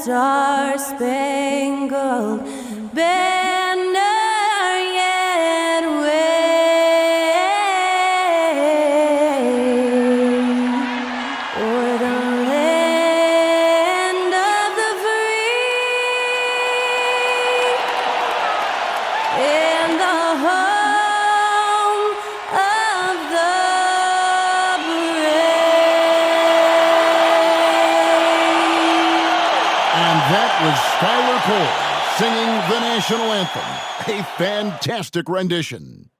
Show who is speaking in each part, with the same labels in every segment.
Speaker 1: star-spangled banner yet wave o'er the land of the free and the home of the
Speaker 2: That was Skylar Cole singing the national anthem. A fantastic rendition.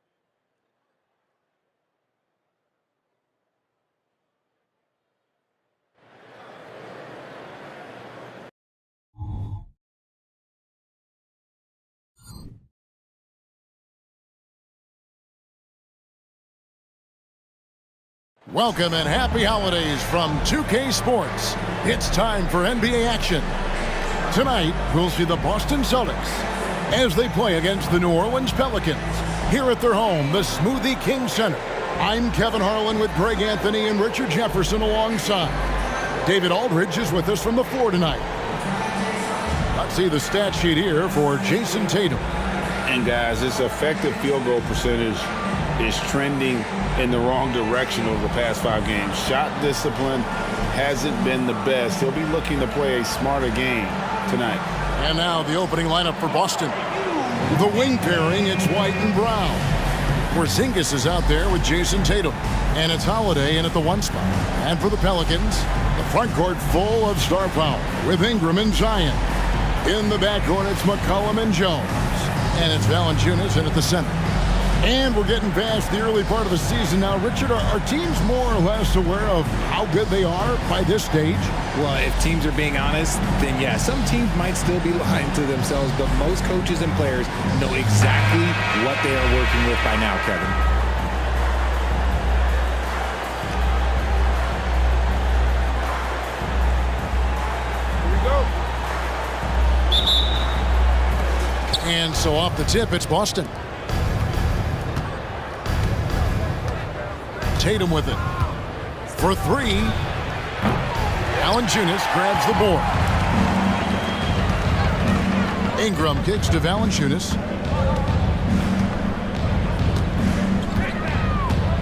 Speaker 2: Welcome and happy holidays from 2K Sports. It's time for NBA action. Tonight, we'll see the Boston Celtics as they play against the New Orleans Pelicans here at their home, the Smoothie King Center. I'm Kevin Harlan with Greg Anthony and Richard Jefferson alongside. David Aldridge is with us from the floor tonight. Let's see the stat sheet here for Jason Tatum.
Speaker 3: And guys, this effective field goal percentage is trending in the wrong direction over the past 5 games. Shot discipline hasn't been the best. He'll be looking to play a smarter game tonight.
Speaker 2: And now the opening lineup for Boston. The wing pairing, it's White and Brown. Porzingis is out there with Jason Tatum. And it's Holiday in at the 1 spot. And for the Pelicans, the front court full of star power with Ingram and Zion. In the backcourt, it's McCollum and Jones. And it's Valanciunas in at the center. And we're getting past the early part of the season now. Richard, are teams more or less aware of how good they are by this stage?
Speaker 4: Well, if teams are being honest, then yeah, some teams might still be lying to themselves, but most coaches and players know exactly what they are working with by now, Kevin.
Speaker 2: Here we go. And so off the tip, it's Boston. Tatum with it. For 3. Valanciunas grabs the board. Ingram kicks to Valanciunas.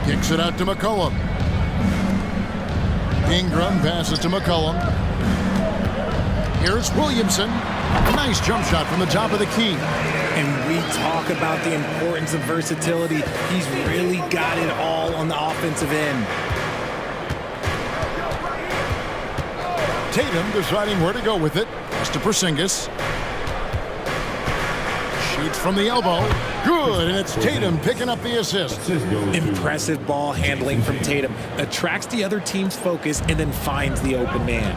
Speaker 2: Kicks it out to McCollum. Ingram passes to McCollum. Here's Williamson. Nice jump shot from the top of the key.
Speaker 4: And we talk about the importance of versatility. He's really got it all on the offensive end.
Speaker 2: Tatum deciding where to go with it. Pass to Porzingis. Shoots from the elbow. Good, and it's Tatum picking up the assist.
Speaker 4: Impressive ball handling from Tatum. Attracts the other team's focus and then finds the open man.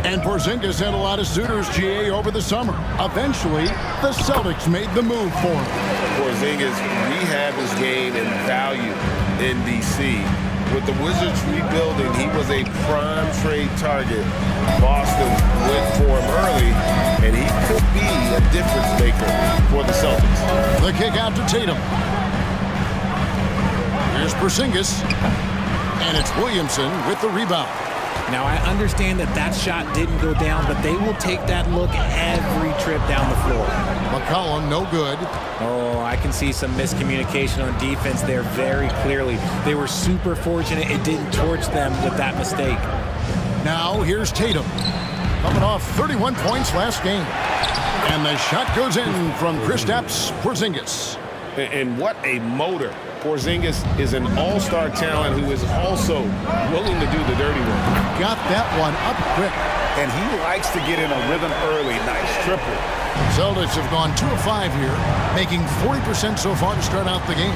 Speaker 2: And Porzingis had a lot of suitors, GA, over the summer. Eventually, the Celtics made the move for him.
Speaker 3: Porzingis rehab his game and value in D.C. With the Wizards rebuilding, he was a prime trade target. Boston went for him early, and he could be a difference maker for the Celtics.
Speaker 2: The kick out to Tatum. Here's Porzingis, and it's Williamson with the rebound.
Speaker 4: Now, I understand that that shot didn't go down, but they will take that look every trip down the floor.
Speaker 2: McCollum, no good.
Speaker 4: Oh, I can see some miscommunication on defense there very clearly. They were super fortunate it didn't torch them with that mistake.
Speaker 2: Now, here's Tatum. Coming off 31 points last game. And the shot goes in from Kristaps Porzingis.
Speaker 3: And what a motor. Porzingis is an all-star talent who is also willing to do the dirty work.
Speaker 2: Got that one up quick.
Speaker 3: And he likes to get in a rhythm early. Nice triple.
Speaker 2: Celtics have gone 2 of 5 here, making 40% so far to start out the game.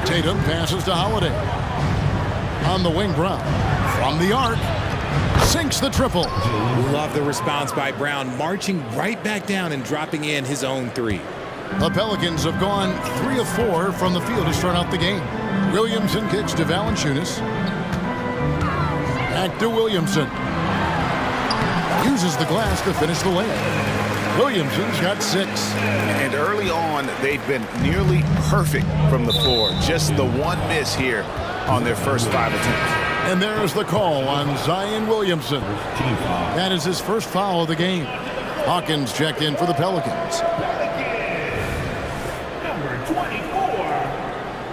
Speaker 2: Tatum passes to Holiday. On the wing, Brown. From the arc. Sinks the triple.
Speaker 4: Love the response by Brown, marching right back down and dropping in his own 3.
Speaker 2: The Pelicans have gone 3 of 4 from the field to start out the game. Williamson kicks to Valanciunas. Back to Williamson. Uses the glass to finish the lane. Williamson's got 6.
Speaker 3: And early on, they've been nearly perfect from the floor. Just the one miss here on their first 5 attempts.
Speaker 2: And there's the call on Zion Williamson. That is his first foul of the game. Hawkins checked in for the Pelicans.
Speaker 5: Number 24,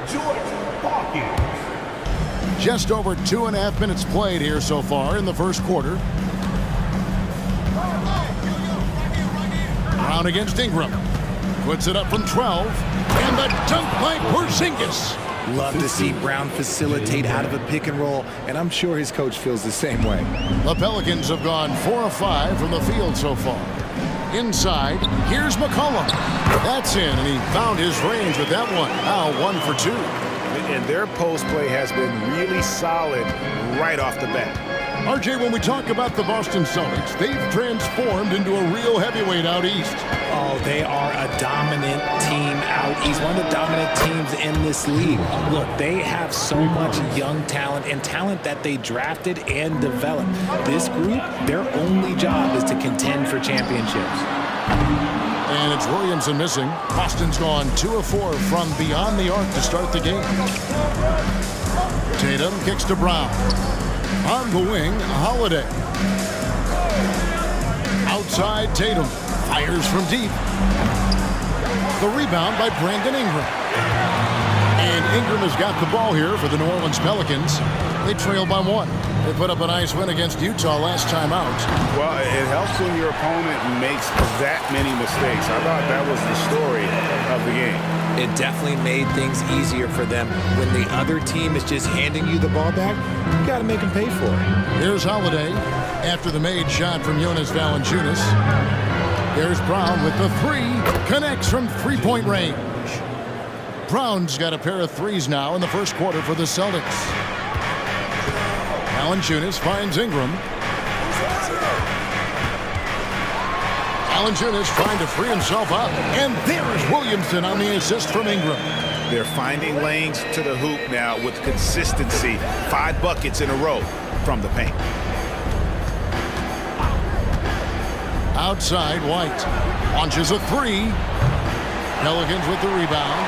Speaker 5: George Hawkins.
Speaker 2: Just over 2.5 minutes played here so far in the first quarter. Brown against Ingram. Puts it up from 12. And the dunk by Porzingis.
Speaker 4: Love to see Brown facilitate out of a pick and roll, and I'm sure his coach feels the same way.
Speaker 2: The Pelicans have gone 4 of 5 from the field so far. Inside, here's McCollum. That's in, and he found his range with that one. Now 1 for 2.
Speaker 3: And their post play has been really solid right off the bat.
Speaker 2: RJ, when we talk about the Boston Celtics, they've transformed into a real heavyweight out east.
Speaker 4: Oh, they are a dominant team out east, one of the dominant teams in this league. Look, they have so much young talent and talent that they drafted and developed. This group, their only job is to contend for championships.
Speaker 2: And it's Williamson missing. Boston's gone 2 of 4 from beyond the arc to start the game. Tatum kicks to Brown. On the wing, Holiday. Outside, Tatum fires from deep. The rebound by Brandon Ingram. And Ingram has got the ball here for the New Orleans Pelicans. They trail by 1. They put up a nice win against Utah last time out.
Speaker 3: Well, it helps when your opponent makes that many mistakes. I thought that was the story of the game.
Speaker 4: It definitely made things easier for them. When the other team is just handing you the ball back, you got to make them pay for it.
Speaker 2: Here's Holiday after the made shot from Jonas Valanciunas. There's Brown with the 3. Connects from three-point range. Brown's got a pair of threes now in the first quarter for the Celtics. Valanciunas finds Ingram. Valanciunas trying to free himself up. And there's Williamson on the assist from Ingram.
Speaker 3: They're finding lanes to the hoop now with consistency. 5 buckets in a row from the paint.
Speaker 2: Outside, White launches a 3. Pelicans with the rebound.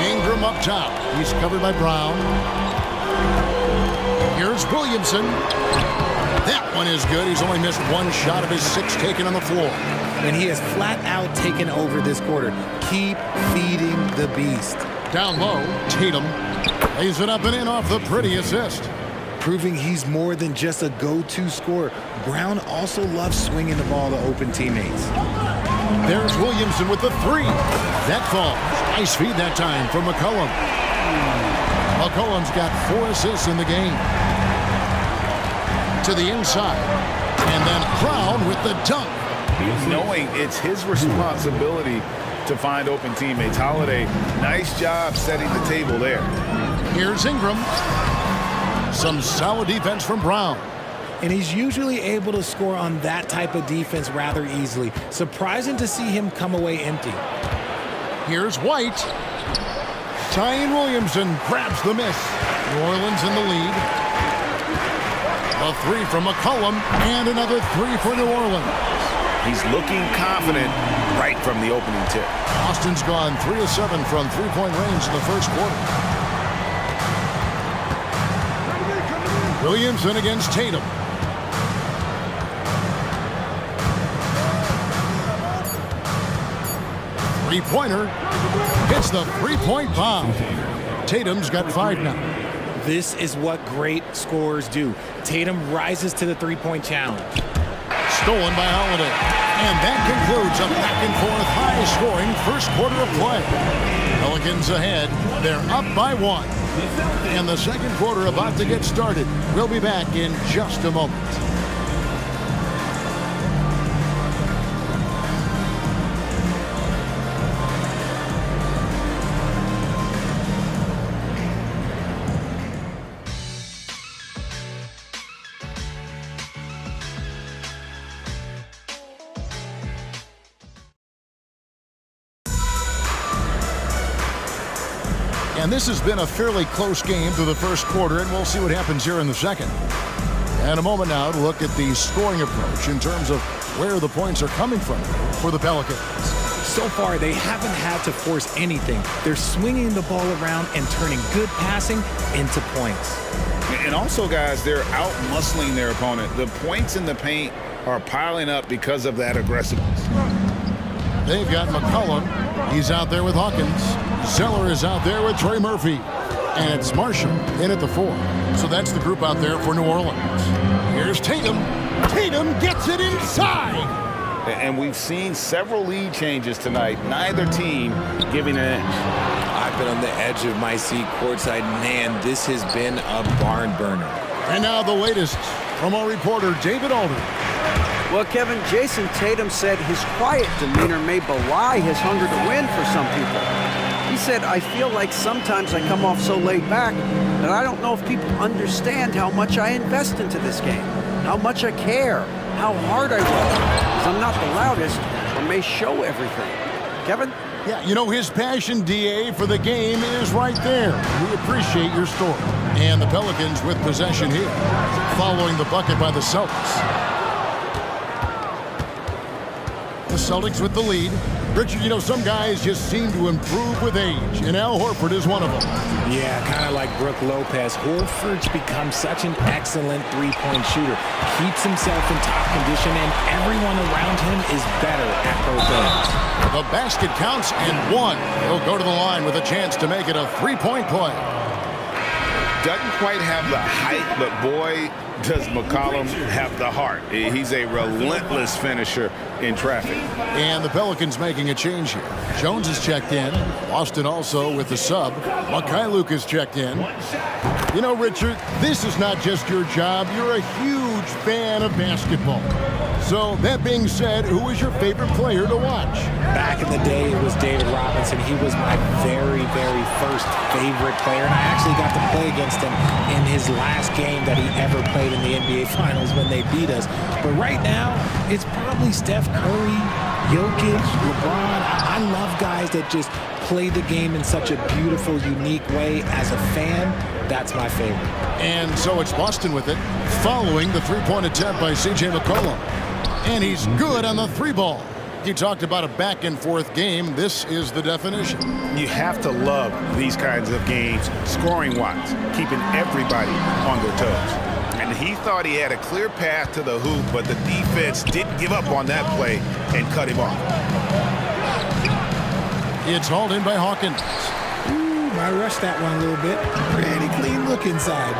Speaker 2: Ingram up top. He's covered by Brown. Here's Williamson. That one is good. He's only missed 1 shot of his 6 taken on the floor.
Speaker 4: And he has flat out taken over this quarter. Keep feeding the beast.
Speaker 2: Down low, Tatum lays it up and in off the pretty assist.
Speaker 4: Proving he's more than just a go-to scorer. Brown also loves swinging the ball to open teammates.
Speaker 2: There's Williamson with the 3. That falls. Nice feed that time from McCollum. McCollum's got 4 assists in the game. To the inside. And then Brown with the dunk.
Speaker 3: Knowing it's his responsibility to find open teammates. Holiday, nice job setting the table there.
Speaker 2: Here's Ingram. Some solid defense from Brown.
Speaker 4: And he's usually able to score on that type of defense rather easily. Surprising to see him come away empty.
Speaker 2: Here's White. Zion Williamson grabs the miss. New Orleans in the lead. A 3 from McCollum and another 3 for New Orleans.
Speaker 3: He's looking confident right from the opening tip.
Speaker 2: Boston's gone 3 of 7 from three-point range in the first quarter. Williamson against Tatum. Three-pointer. Hits the three-point bomb. Tatum's got 5 now.
Speaker 4: This is what great scorers do. Tatum rises to the three-point challenge.
Speaker 2: Stolen by Holiday. And that concludes a back-and-forth high-scoring first quarter of play. Pelicans ahead. They're up by 1. And the second quarter about to get started. We'll be back in just a moment. And this has been a fairly close game through the first quarter, and we'll see what happens here in the second. And a moment now to look at the scoring approach in terms of where the points are coming from for the Pelicans.
Speaker 4: So far, they haven't had to force anything. They're swinging the ball around and turning good passing into points.
Speaker 6: And also, guys, they're out-muscling their opponent. The points in the paint are piling up because of that aggressiveness.
Speaker 2: They've got McCollum. He's out there with Hawkins. Zeller is out there with Trey Murphy. And it's Marshall in at the 4. So that's the group out there for New Orleans. Here's Tatum. Tatum gets it inside.
Speaker 6: And we've seen several lead changes tonight. Neither team giving an inch.
Speaker 7: I've been on the edge of my seat courtside. Man, this has been a barn burner.
Speaker 2: And now the latest from our reporter, David Alder.
Speaker 8: Well, Kevin, Jason Tatum said his quiet demeanor may belie his hunger to win for some people. He said, I feel like sometimes I come off so laid back that I don't know if people understand how much I invest into this game, how much I care, how hard I work. Because I'm not the loudest or may show everything. Kevin?
Speaker 2: Yeah, you know, his passion, DA, for the game is right there. We appreciate your story. And the Pelicans with possession here, following the bucket by the Celtics. The Celtics with the lead. Richard, you know, some guys just seem to improve with age, and Al Horford is one of them.
Speaker 4: Yeah, kind of like Brook Lopez. Horford's become such an excellent three-point shooter. Keeps himself in top condition, and everyone around him is better at both ends.
Speaker 2: The basket counts and 1. He'll go to the line with a chance to make it a three-point play.
Speaker 6: Doesn't quite have the height, but boy, does McCollum have the heart. He's a relentless finisher in traffic.
Speaker 2: And the Pelicans making a change here. Jones is checked in. Boston also with the sub. Mikhailuk is checked in. You know, Richard, this is not just your job. You're a huge fan of basketball. So, that being said, who is your favorite player to watch?
Speaker 4: Back in the day, it was David Robinson. He was my very, very first favorite player, and I actually got to play against him in his last game that he ever played in the NBA Finals when they beat us. But right now, it's probably Steph Curry, Jokic, LeBron. I love guys that just play the game in such a beautiful, unique way. As a fan, that's my favorite.
Speaker 2: And so it's Boston with it, following the three-point attempt by C.J. McCollum. And he's good on the three ball. You talked about a back-and-forth game. This is the definition.
Speaker 6: You have to love these kinds of games, scoring-wise, keeping everybody on their toes. And he thought he had a clear path to the hoop, but the defense didn't give up on that play and cut him off. It's hauled in by Hawkins.
Speaker 4: Ooh, I rushed that one a little bit. Pretty clean look inside.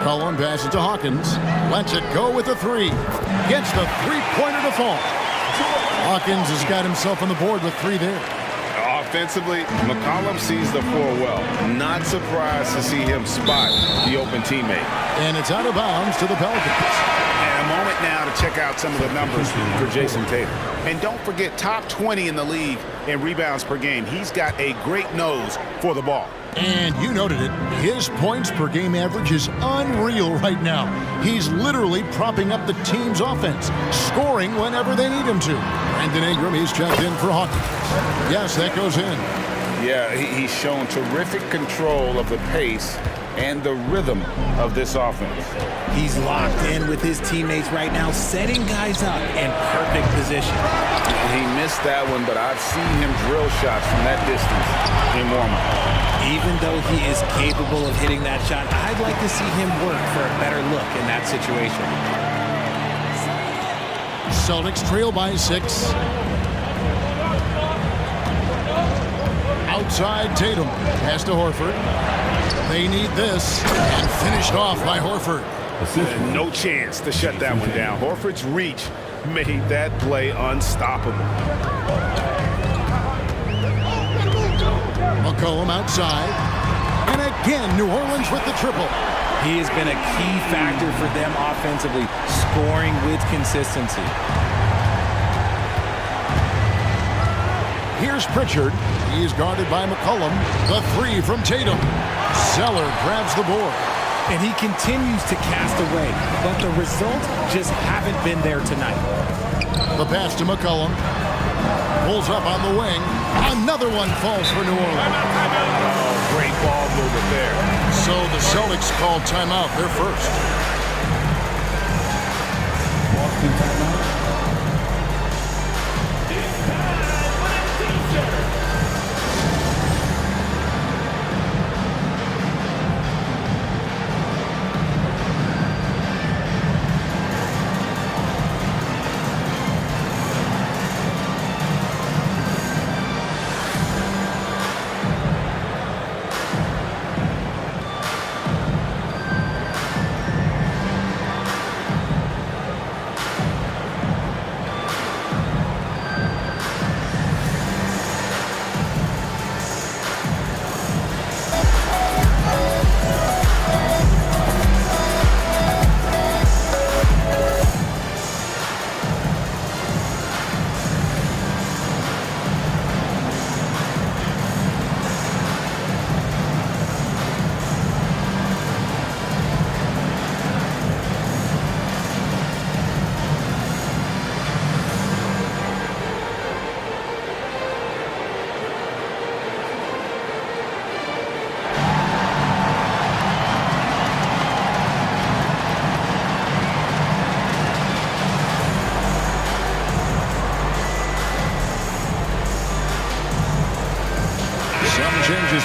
Speaker 2: Cullen passes to Hawkins. Lets it go with the 3. Gets the three-pointer to fall. Hawkins has got himself on the board with 3 there.
Speaker 6: Offensively, McCollum sees the floor well. Not surprised to see him spot the open teammate.
Speaker 2: And it's out of bounds to the Pelicans.
Speaker 6: And a moment now to check out some of the numbers for Jason Tatum. And don't forget, top 20 in the league in rebounds per game. He's got a great nose for the ball.
Speaker 2: And you noted it. His points per game average is unreal right now. He's literally propping up the team's offense, scoring whenever they need him to. Brandon Ingram, he's checked in for Hawkins. Yes, that goes in.
Speaker 6: Yeah, he's shown terrific control of the pace and the rhythm of this offense.
Speaker 4: He's locked in with his teammates right now, setting guys up in perfect position.
Speaker 6: He missed that one, but I've seen him drill shots from that distance in warm-up.
Speaker 4: Even though he is capable of hitting that shot, I'd like to see him work for a better look in that situation.
Speaker 2: Celtics trail by 6. Outside Tatum. Pass to Horford. They need this. And finished off by Horford.
Speaker 6: No chance to shut that one down. Horford's reach made that play unstoppable.
Speaker 2: McCollum outside. And again, New Orleans with the triple.
Speaker 4: He has been a key factor for them offensively, scoring with consistency.
Speaker 2: Here's Pritchard. He's guarded by McCollum. The 3 from Tatum. Zeller grabs the board.
Speaker 4: And he continues to cast away, but the results just haven't been there tonight.
Speaker 2: The pass to McCollum. Pulls up on the wing. Another one falls for New Orleans.
Speaker 6: Oh, great ball movement there.
Speaker 2: So the Celtics called timeout. They're first.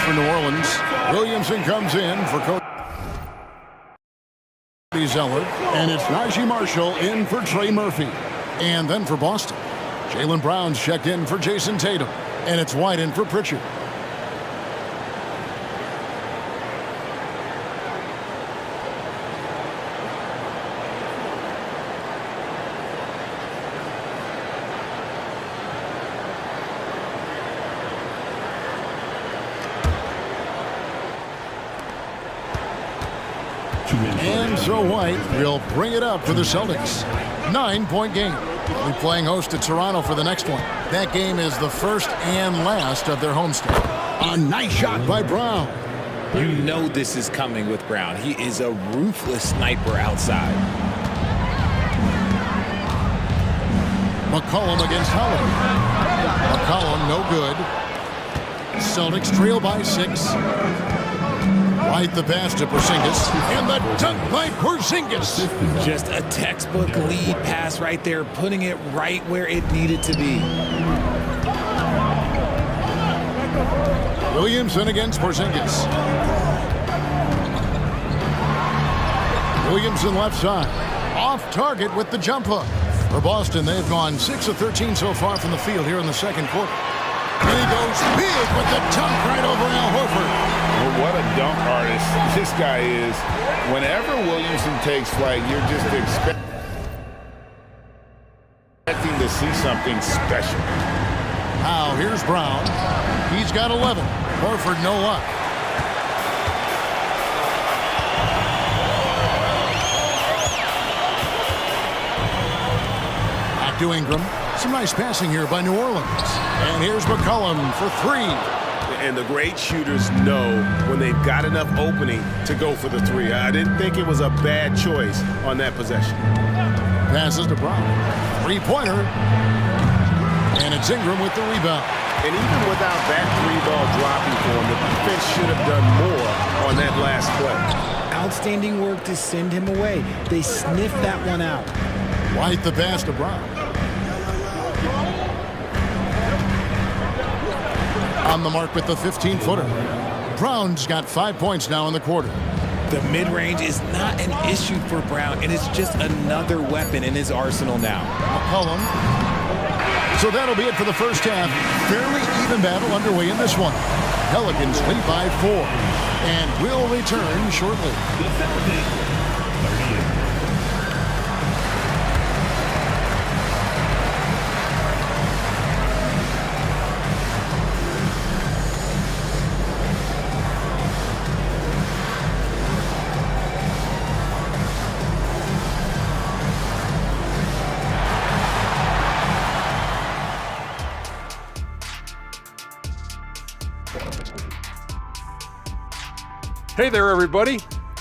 Speaker 2: for New Orleans. Williamson comes in for Cody Zeller. And it's Najee Marshall in for Trey Murphy. And then for Boston, Jaylen Brown's checked in for Jason Tatum. And it's White in for Pritchard. And so White will bring it up for the Celtics. 9-point game. They'll be playing host to Toronto for the next one. That game is the first and last of their homestand. A nice shot by Brown.
Speaker 7: You know this is coming with Brown. He is a ruthless sniper outside.
Speaker 2: McCollum against Howard. McCollum no good. Celtics trail by 6. White the pass to Porzingis, and the dunk by Porzingis.
Speaker 7: Just a textbook lead pass right there, putting it right where it needed to be.
Speaker 2: Williamson against Porzingis. Williamson left side, off target with the jump hook. For Boston, they've gone 6 of 13 so far from the field here in the second quarter. And he goes big with the dunk right over Al Horford.
Speaker 3: Well, what a dunk artist this guy is. Whenever Williamson takes flight, you're just expecting to see something special.
Speaker 2: Now, here's Brown. He's got 11. Horford, no luck. Back to Ingram. Some nice passing here by New Orleans. And here's McCollum for 3.
Speaker 3: And the great shooters know when they've got enough opening to go for the 3. I didn't think it was a bad choice on that possession.
Speaker 2: Passes to Brown. 3-pointer. And it's Ingram with the rebound.
Speaker 3: And even without that 3-ball dropping for him, the defense should have done more on that last play.
Speaker 4: Outstanding work to send him away. They sniffed that one out.
Speaker 2: White the pass to Brown. On the mark with the 15-footer. Brown's got 5 points now in the quarter.
Speaker 7: The mid-range is not an issue for Brown, and it's just another weapon in his arsenal now.
Speaker 2: McCollum. So that'll be it for the first half. Fairly even battle underway in this one. Pelicans lead by 4. And we'll return shortly.
Speaker 9: Hey there, everybody.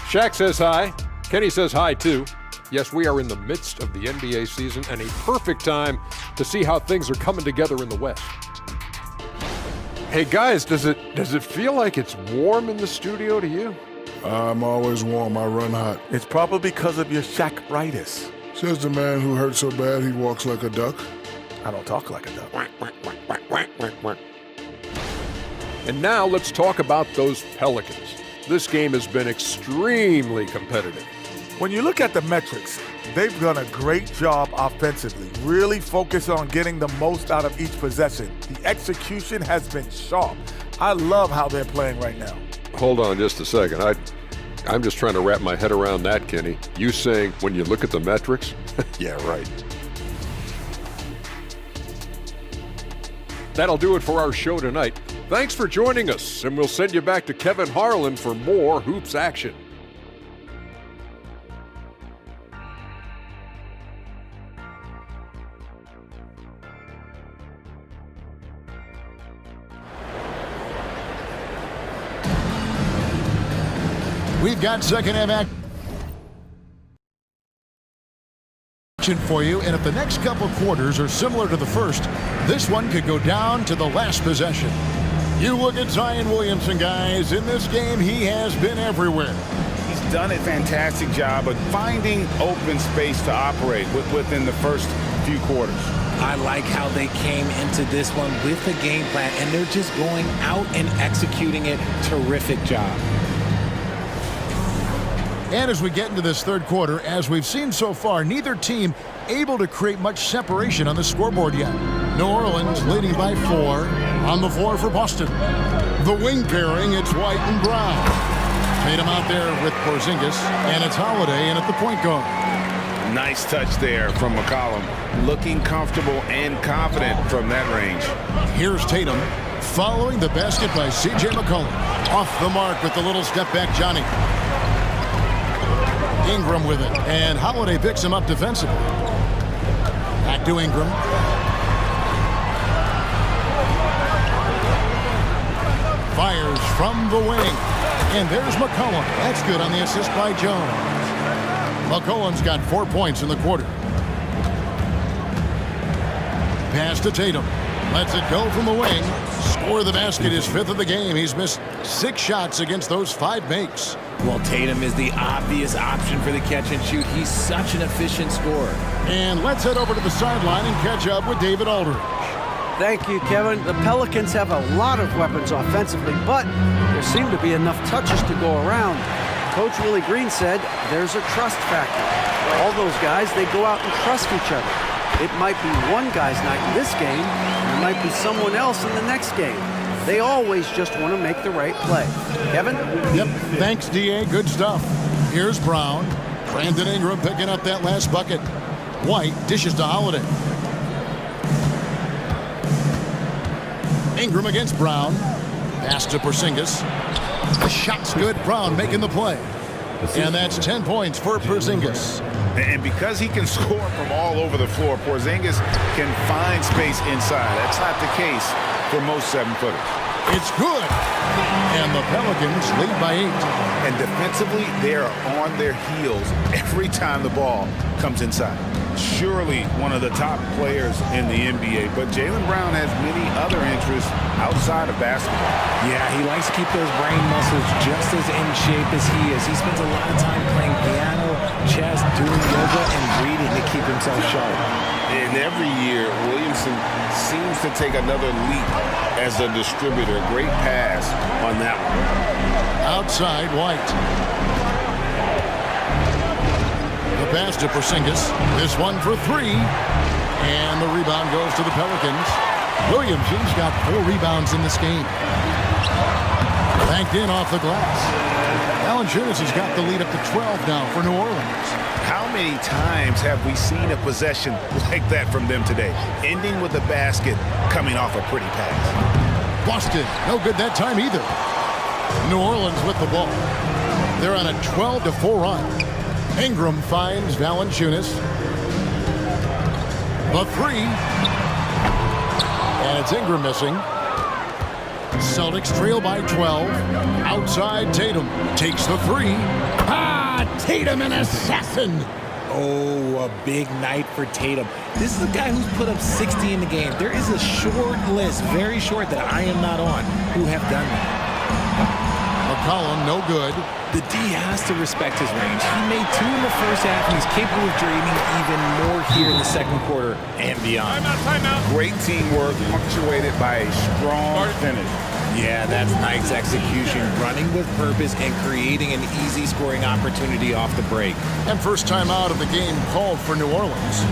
Speaker 9: Shaq says hi. Kenny says hi, too. Yes, we are in the midst of the NBA season and a perfect time to see how things are coming together in the West. Hey, guys, does it feel like it's warm in the studio to you?
Speaker 10: I'm always warm. I run hot.
Speaker 11: It's probably because of your Shaq-ritis.
Speaker 10: Says the man who hurt so bad he walks like a duck.
Speaker 11: I don't talk like a duck.
Speaker 9: And now let's talk about those Pelicans. This game has been extremely competitive.
Speaker 11: When you look at the metrics, they've done a great job offensively, really focus on getting the most out of each possession. The execution has been sharp. I love how they're playing right now.
Speaker 9: Hold on just a second. I'm just trying to wrap my head around that, Kenny. You saying when you look at the metrics? Yeah, right. That'll do it for our show tonight. Thanks for joining us, and we'll send you back to Kevin Harlan for more Hoops action.
Speaker 2: We've got second half action for you, and if the next couple quarters are similar to the first, this one could go down to the last possession. You look at Zion Williamson, guys. In this game, he has been everywhere.
Speaker 3: He's done a fantastic job of finding open space to operate within the first few quarters.
Speaker 4: I like how they came into this one with a game plan, and they're just going out and executing it. Terrific job.
Speaker 2: And as we get into this third quarter, as we've seen so far, neither team able to create much separation on the scoreboard yet. New Orleans leading by 4 on the floor for Boston. The wing pairing, it's White and Brown. Tatum out there with Porzingis, and it's Holiday in at the point guard.
Speaker 6: Nice touch there from McCollum. Looking comfortable and confident from that range.
Speaker 2: Here's Tatum following the basket by C.J. McCollum. Off the mark with the little step back Johnny. Ingram with it, and Holiday picks him up defensively. Back to Ingram. Fires from the wing, and there's McCollum. That's good on the assist by Jones. McCollum's got 4 points in the quarter. Pass to Tatum. Lets it go from the wing. Score the basket, his 5th of the game. He's missed 6 shots against those 5 makes.
Speaker 7: Well, Tatum is the obvious option for the catch and shoot. He's such an efficient scorer.
Speaker 2: And let's head over to the sideline and catch up with David Aldridge.
Speaker 8: Thank you, Kevin. The Pelicans have a lot of weapons offensively, but there seem to be enough touches to go around. Coach Willie Green said there's a trust factor. All those guys, they go out and trust each other. It might be one guy's night in this game, and it might be someone else in the next game. They always just want to make the right play. Kevin?
Speaker 2: Yep, thanks, D.A. Good stuff. Here's Brown. Brandon Ingram picking up that last bucket. White dishes to Holiday. Ingram against Brown. Pass to Porzingis. The shot's good. Brown making the play. And that's 10 points for Porzingis.
Speaker 6: And because he can score from all over the floor, Porzingis can find space inside. That's not the case for most 7-footers.
Speaker 2: It's good. And the Pelicans lead by 8.
Speaker 6: And defensively, they are on their heels every time the ball comes inside. Surely one of the top players in the NBA, but Jaylen Brown has many other interests outside of basketball.
Speaker 4: Yeah, he likes to keep those brain muscles just as in shape as he is. He spends a lot of time playing piano, chess, doing yoga, and reading to keep himself sharp.
Speaker 3: And every year, Williamson seems to take another leap as a distributor. Great pass on that one.
Speaker 2: Outside, White. The pass to Porzingis. This one for 3. And the rebound goes to the Pelicans. Williamson's got 4 rebounds in this game. Banked in off the glass. Valanciunas has got the lead up to 12 now for New Orleans.
Speaker 6: How many times have we seen a possession like that from them today? Ending with a basket, coming off a pretty pass.
Speaker 2: Boston, no good that time either. New Orleans with the ball. They're on a 12-4 run. Ingram finds Valanciunas. The 3. And it's Ingram missing. Celtics trail by 12. Outside, Tatum takes the 3. Tatum, an assassin.
Speaker 4: Oh, a big night for Tatum. This is a guy who's put up 60 in the game. There is a short list, very short, that I am not on, who have done that.
Speaker 2: McCollum, no good.
Speaker 4: The D has to respect his range. He made 2 in the first half, and he's capable of dreaming even more here in the second quarter and beyond.
Speaker 6: Timeout. Great teamwork, punctuated by a strong finish.
Speaker 4: Yeah, that's nice execution, running with purpose and creating an easy scoring opportunity off the break.
Speaker 2: And first time out of the game called for New Orleans.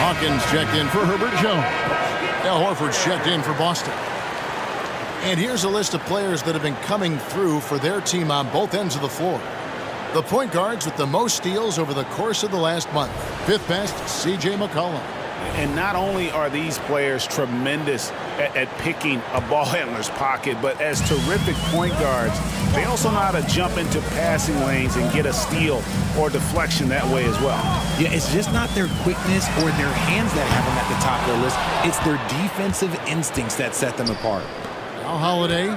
Speaker 2: Hawkins checked in for Herbert Jones. Al Horford's checked in for Boston. And here's a list of players that have been coming through for their team on both ends of the floor. The point guards with the most steals over the course of the last month. Fifth best, C.J. McCollum.
Speaker 6: And not only are these players tremendous at picking a ball handler's pocket, but as terrific point guards, they also know how to jump into passing lanes and get a steal or deflection that way as well.
Speaker 4: Yeah, it's just not their quickness or their hands that have them at the top of the list. It's their defensive instincts that set them apart.
Speaker 2: Now Holiday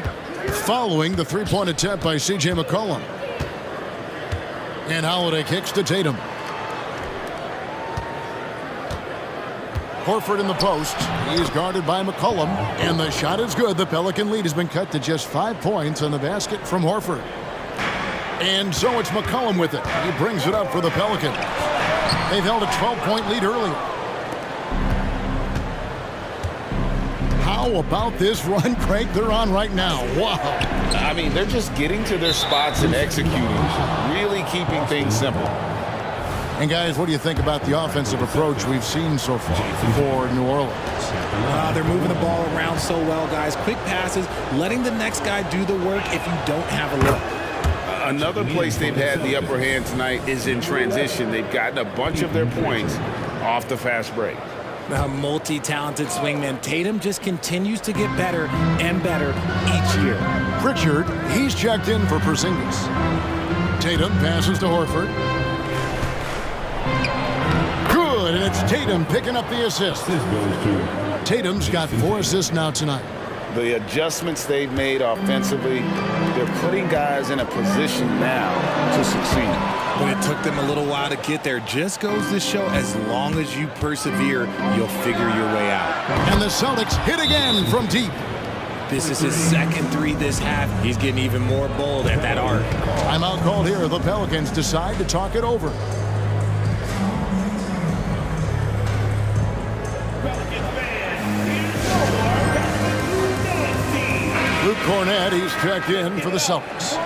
Speaker 2: following the three-point attempt by C.J. McCollum. And Holiday kicks to Tatum. Horford in the post. He's guarded by McCollum. And the shot is good. The Pelican lead has been cut to just 5 points on the basket from Horford. And so it's McCollum with it. He brings it up for the Pelicans. They've held a 12-point lead earlier. How about this run, Craig, they're on right now? Wow.
Speaker 3: I mean, they're just getting to their spots and executing, really keeping things simple.
Speaker 2: And guys, what do you think about the offensive approach we've seen so far for New Orleans?
Speaker 4: They're moving the ball around so well, guys. Quick passes, letting the next guy do the work if you don't have a look.
Speaker 3: Another place they've had the upper hand tonight is in transition. They've gotten a bunch of their points off the fast break.
Speaker 4: A multi-talented swingman, Tatum just continues to get better and better each year.
Speaker 2: Pritchard, he's checked in for Porzingis. Tatum passes to Horford. Good, and it's Tatum picking up the assist. Tatum's got 4 assists now tonight.
Speaker 3: The adjustments they've made offensively, they're putting guys in a position now to succeed.
Speaker 4: But it took them a little while to get there. Just goes to show, as long as you persevere, you'll figure your way out.
Speaker 2: And the Celtics hit again from deep.
Speaker 4: This is his second 3 this half. He's getting even more bold at that arc.
Speaker 2: Timeout called here. The Pelicans decide to talk it over. Luke Cornett, he's checked in for the Celtics.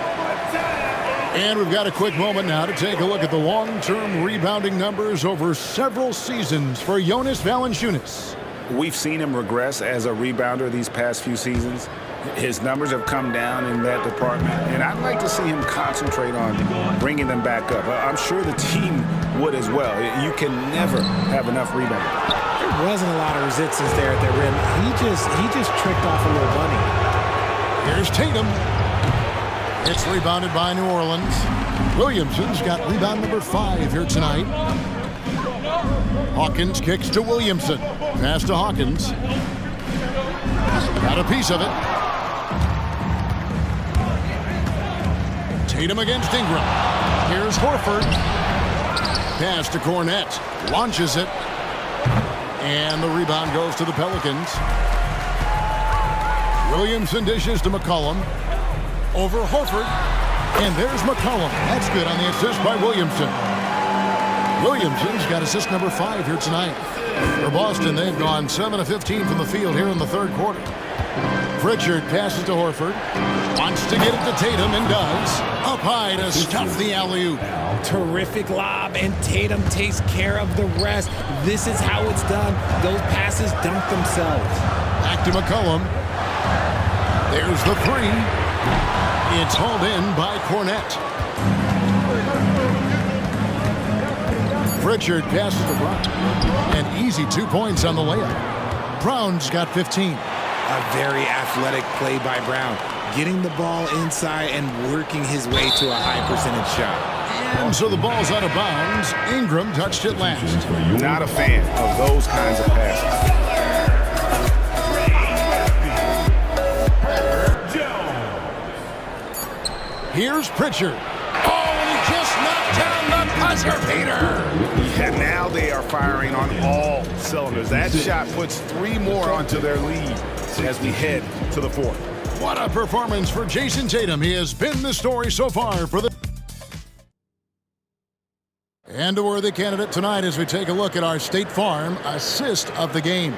Speaker 2: And we've got a quick moment now to take a look at the long-term rebounding numbers over several seasons for Jonas Valanciunas.
Speaker 6: We've seen him regress as a rebounder these past few seasons. His numbers have come down in that department, and I'd like to see him concentrate on bringing them back up. I'm sure the team would as well. You can never have enough rebounding.
Speaker 4: There wasn't a lot of resistance there at the rim. He just tricked off a little bunny.
Speaker 2: Here's Tatum. It's rebounded by New Orleans. Williamson's got rebound number 5 here tonight. Hawkins kicks to Williamson. Pass to Hawkins. Got a piece of it. Tatum against Ingram. Here's Horford. Pass to Cornett. Launches it. And the rebound goes to the Pelicans. Williamson dishes to McCollum. Over Horford. And there's McCollum. That's good on the assist by Williamson. Williamson's got assist number 5 here tonight. For Boston, they've gone 7 of 15 from the field here in the third quarter. Pritchard passes to Horford. Wants to get it to Tatum and does. Up high to stuff the alley-oop.
Speaker 4: Terrific lob, and Tatum takes care of the rest. This is how it's done. Those passes dunk themselves.
Speaker 2: Back to McCollum. There's the 3. It's hauled in by Cornett. Pritchard passes to Brown. An easy 2 points on the layup. Brown's got 15.
Speaker 4: A very athletic play by Brown, getting the ball inside and working his way to a high percentage shot.
Speaker 2: And so the ball's out of bounds. Ingram touched it last.
Speaker 6: Not a fan of those kinds of passes.
Speaker 2: Here's Pritchard. Oh, and he just knocked down the buzzer beater.
Speaker 6: And now they are firing on all cylinders. That shot puts 3 more onto their lead as we head to the 4th.
Speaker 2: What a performance for Jason Tatum. He has been the story so far for the... And a worthy candidate tonight as we take a look at our State Farm assist of the game.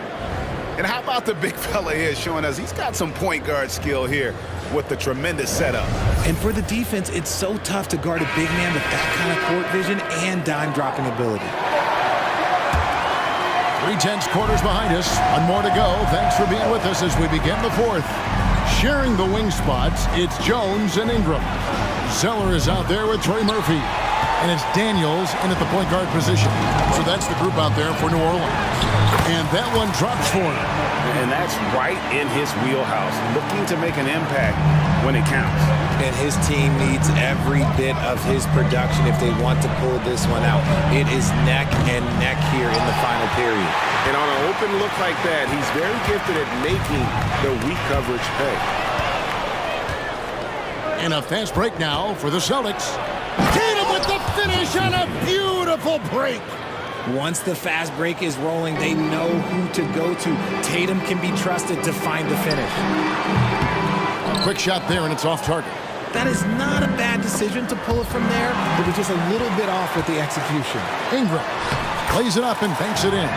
Speaker 6: And how about the big fella here showing us he's got some point guard skill here with the tremendous setup.
Speaker 4: And for the defense, it's so tough to guard a big man with that kind of court vision and dime-dropping ability.
Speaker 2: 3/10 quarters behind us. 1 more to go. Thanks for being with us as we begin the 4th. Sharing the wing spots, it's Jones and Ingram. Zeller is out there with Trey Murphy. And it's Daniels in at the point guard position. So that's the group out there for New Orleans. And that one drops for him.
Speaker 6: And that's right in his wheelhouse, looking to make an impact when it counts.
Speaker 7: And his team needs every bit of his production if they want to pull this one out. It is neck and neck here in the final period.
Speaker 3: And on an open look like that, he's very gifted at making the weak coverage pay.
Speaker 2: And a fast break now for the Celtics. Tatum with the finish on a beautiful break.
Speaker 4: Once the fast break is rolling, they know who to go to. Tatum can be trusted to find the finish.
Speaker 2: Quick shot there, and it's off target.
Speaker 4: That is not a bad decision to pull it from there. It was just a little bit off with the execution.
Speaker 2: Ingram plays it up and banks it in.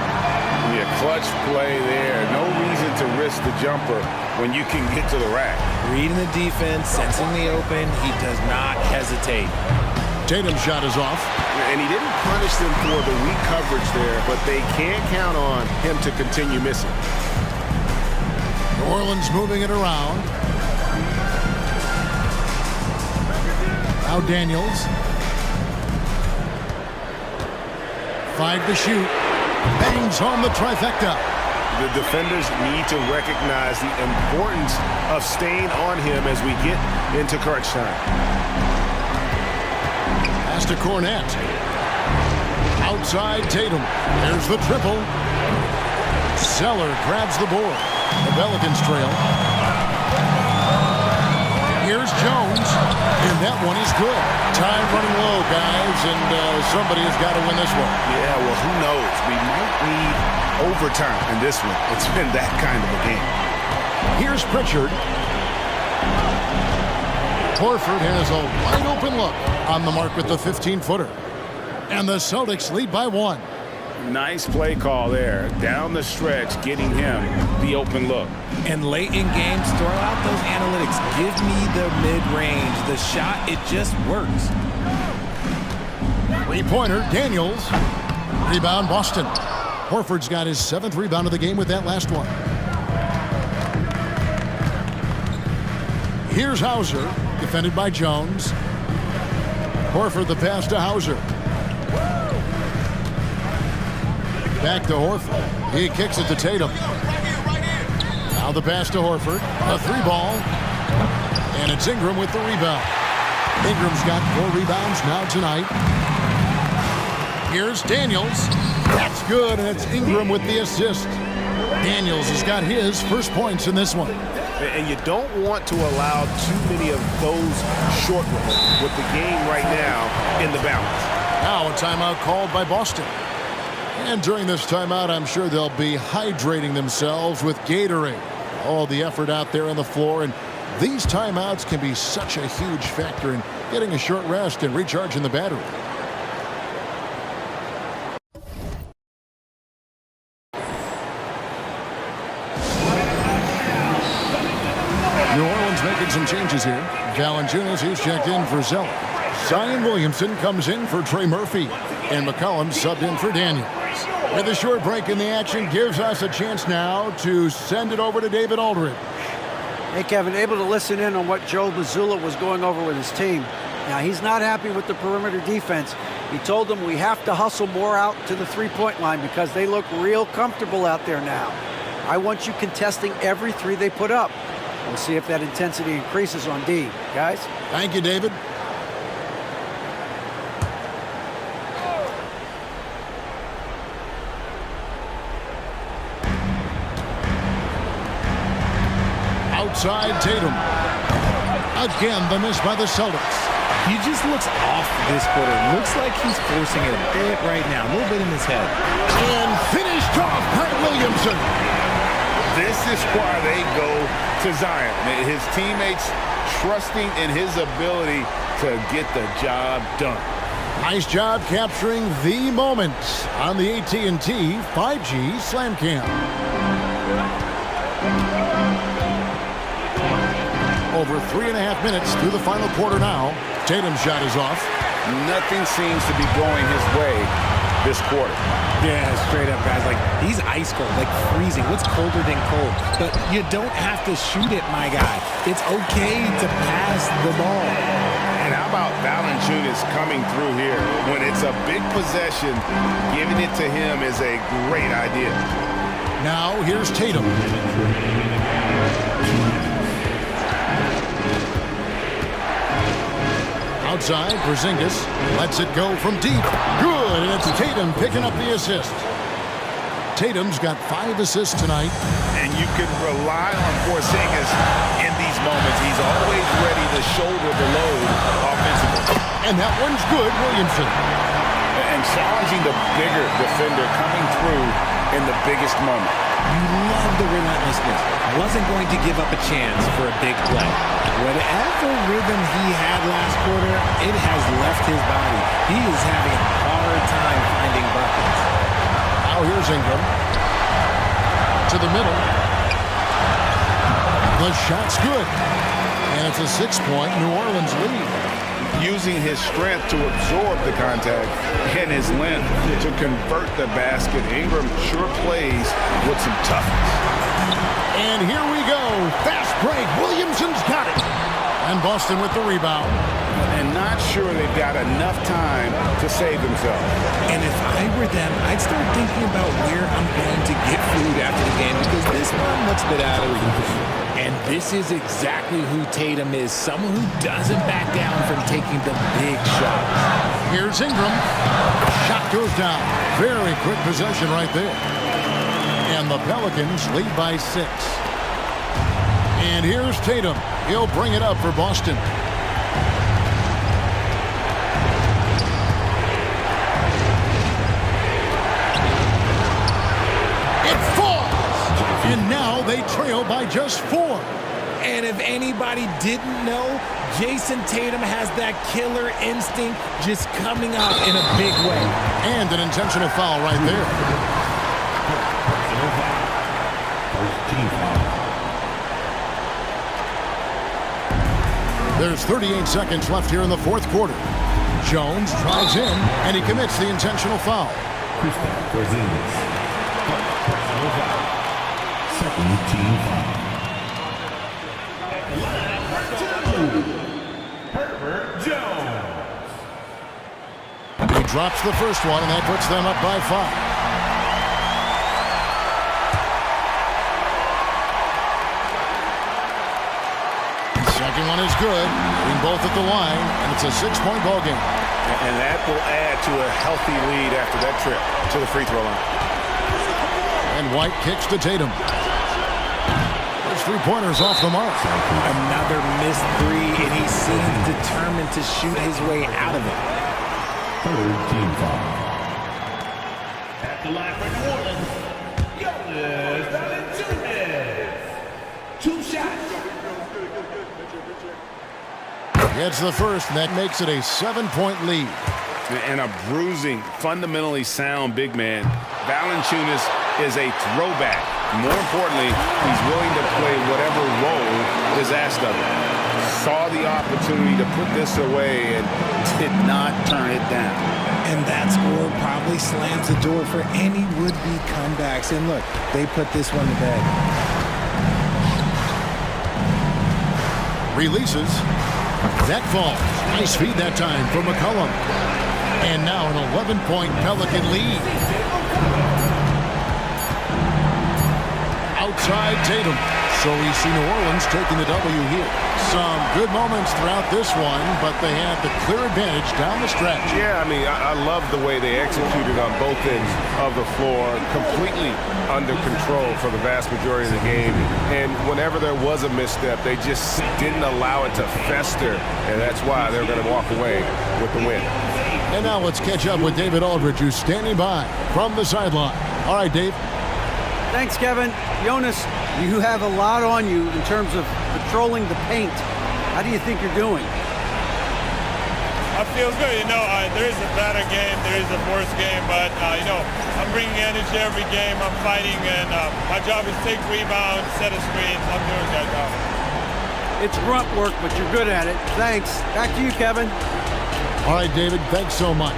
Speaker 6: Yeah, clutch play there. No reason to risk the jumper when you can get to the rack.
Speaker 4: Reading the defense, sensing the open, he does not hesitate.
Speaker 2: Tatum's shot is off.
Speaker 3: And he didn't punish them for the weak coverage there, but they can't count on him to continue missing.
Speaker 2: New Orleans moving it around. Now Daniels. 5 to shoot. Bangs home the trifecta.
Speaker 3: The defenders need to recognize the importance of staying on him as we get into crunch time.
Speaker 2: Pass to Cornette. Outside Tatum. There's the triple. Zeller grabs the board. The Pelicans trail. Here's Jones. And that one is good. Time running low, guys, and somebody has got to win this one.
Speaker 6: Yeah, well, who knows? We might need overtime in this one. It's been that kind of a game.
Speaker 2: Here's Pritchard. Horford has a wide open look on the mark with the 15-footer. And the Celtics lead by 1.
Speaker 6: Nice play call there. Down the stretch, getting him the open look.
Speaker 4: And late in games, throw out those analytics. Give me the mid-range. The shot, it just works.
Speaker 2: 3-pointer, Daniels. Rebound, Boston. Horford's got his 7th rebound of the game with that last one. Here's Hauser, defended by Jones. Horford the pass to Hauser. Back to Horford. He kicks it to Tatum. Now the pass to Horford. A 3-ball. And it's Ingram with the rebound. Ingram's got 4 rebounds now tonight. Here's Daniels. That's good, and it's Ingram with the assist. Daniels has got his first points in this one.
Speaker 3: And you don't want to allow too many of those short ones with the game right now in the balance.
Speaker 2: Now a timeout called by Boston. And during this timeout, I'm sure they'll be hydrating themselves with Gatorade. All the effort out there on the floor, and these timeouts can be such a huge factor in getting a short rest and recharging the battery. New Orleans making some changes here. Valanciunas, he's checked in for Zeller. Zion Williamson comes in for Trey Murphy. And McCollum subbed in for Daniels. With a short break in the action, gives us a chance now to send it over to David Aldridge.
Speaker 8: Hey, Kevin, able to listen in on what Joe Mazzulla was going over with his team. Now, he's not happy with the perimeter defense. He told them we have to hustle more out to the three-point line because they look real comfortable out there now. I want you contesting every 3 they put up. We'll see if that intensity increases on D. Guys?
Speaker 2: Thank you, David. Outside Tatum. Again, the miss by the Celtics.
Speaker 4: He just looks off this quarter. Looks like he's forcing it a bit right now. A little bit in his head.
Speaker 2: And finished off by Williamson.
Speaker 3: This is why they go to Zion. His teammates trusting in his ability to get the job done.
Speaker 2: Nice job capturing the moment on the AT&T 5G Slam Cam. Over 3.5 minutes through the final quarter now. Tatum's shot is off.
Speaker 6: Nothing seems to be going his way this quarter.
Speaker 4: Yeah, straight up, guys. Like, he's ice cold, like freezing. What's colder than cold? But you don't have to shoot it, my guy. It's okay to pass the ball.
Speaker 6: And how about Valanciunas coming through here? When it's a big possession, giving it to him is a great idea.
Speaker 2: Now here's Tatum. Outside, Porzingis lets it go from deep. Good, and it's Tatum picking up the assist. Tatum's got 5 assists tonight.
Speaker 6: And you can rely on Porzingis in these moments. He's always ready to shoulder the load offensively.
Speaker 2: And that one's good, Williamson.
Speaker 6: And challenging the bigger defender coming through in the biggest moment.
Speaker 4: You love the relentlessness. Wasn't going to give up a chance for a big play. Whatever rhythm he had last quarter, it has left his body. He is having a hard time finding buckets.
Speaker 2: Now here's Ingram. To the middle. The shot's good. And it's a 6-point New Orleans lead.
Speaker 6: Using his strength to absorb the contact and his length to convert the basket. Ingram sure plays with some toughness.
Speaker 2: And here we go. Fast break. Williamson's got it. And Boston with the rebound.
Speaker 6: And not sure they've got enough time to save themselves.
Speaker 4: And if I were them, I'd start thinking about where I'm going to get food after the game because this one looks a bit out of reach. And this is exactly who Tatum is, someone who doesn't back down from taking the big shot.
Speaker 2: Here's Ingram. Shot goes down. Very quick possession right there. And the Pelicans lead by 6. And here's Tatum. He'll bring it up for Boston. And now they trail by just 4.
Speaker 4: And if anybody didn't know, Jason Tatum has that killer instinct just coming out in a big way.
Speaker 2: And an intentional foul right there. There's 38 seconds left here in the 4th quarter. Jones drives in, and he commits the intentional foul.
Speaker 5: Team foul. Herbert Jones.
Speaker 2: He drops the first one, and that puts them up by 5. The second one is good. Being both at the line, and it's a 6-point ball game.
Speaker 6: And that will add to a healthy lead after that trip to the free throw line.
Speaker 2: And White kicks to Tatum. 3-pointers off the mark.
Speaker 4: Another missed 3, and he seems determined to shoot his way out of it.
Speaker 5: 3rd team foul. At the line for New Orleans, Jonas Valanciunas. 2 shots.
Speaker 2: Gets the first, and that makes it a 7-point lead.
Speaker 6: And a bruising, fundamentally sound big man. Valanciunas is a throwback. More importantly, he's willing to play whatever role is asked of him. Saw the opportunity to put this away and did not turn it down.
Speaker 4: And that score probably slams the door for any would-be comebacks. And look, they put this one to bed.
Speaker 2: Releases. That falls. Nice feed that time for McCollum. And now an 11-point Pelican lead. Outside Tatum. So we see New Orleans taking the W here. Some good moments throughout this one, but they had the clear advantage down the stretch.
Speaker 3: Yeah, I mean, I love the way they executed on both ends of the floor, completely under control for the vast majority of the game. And whenever there was a misstep, they just didn't allow it to fester, and that's why they're going to walk away with the win.
Speaker 2: And now let's catch up with David Aldridge, who's standing by from the sideline. All right, Dave.
Speaker 8: Thanks, Kevin. Jonas, you have a lot on you in terms of patrolling the paint. How do you think you're doing?
Speaker 12: I feel good. There is a better game, there is a worse game, but, I'm bringing energy every game. I'm fighting, and my job is take rebounds, set a screen. I'm doing that job.
Speaker 8: It's grunt work, but you're good at it. Thanks. Back to you, Kevin.
Speaker 2: All right, David, thanks so much.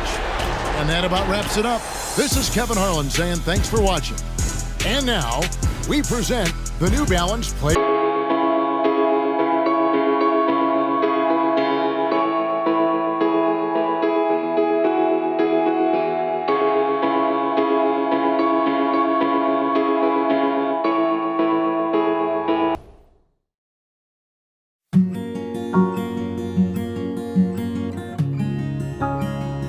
Speaker 2: And that about wraps it up. This is Kevin Harlan saying thanks for watching. And now, we present the New Balance Play.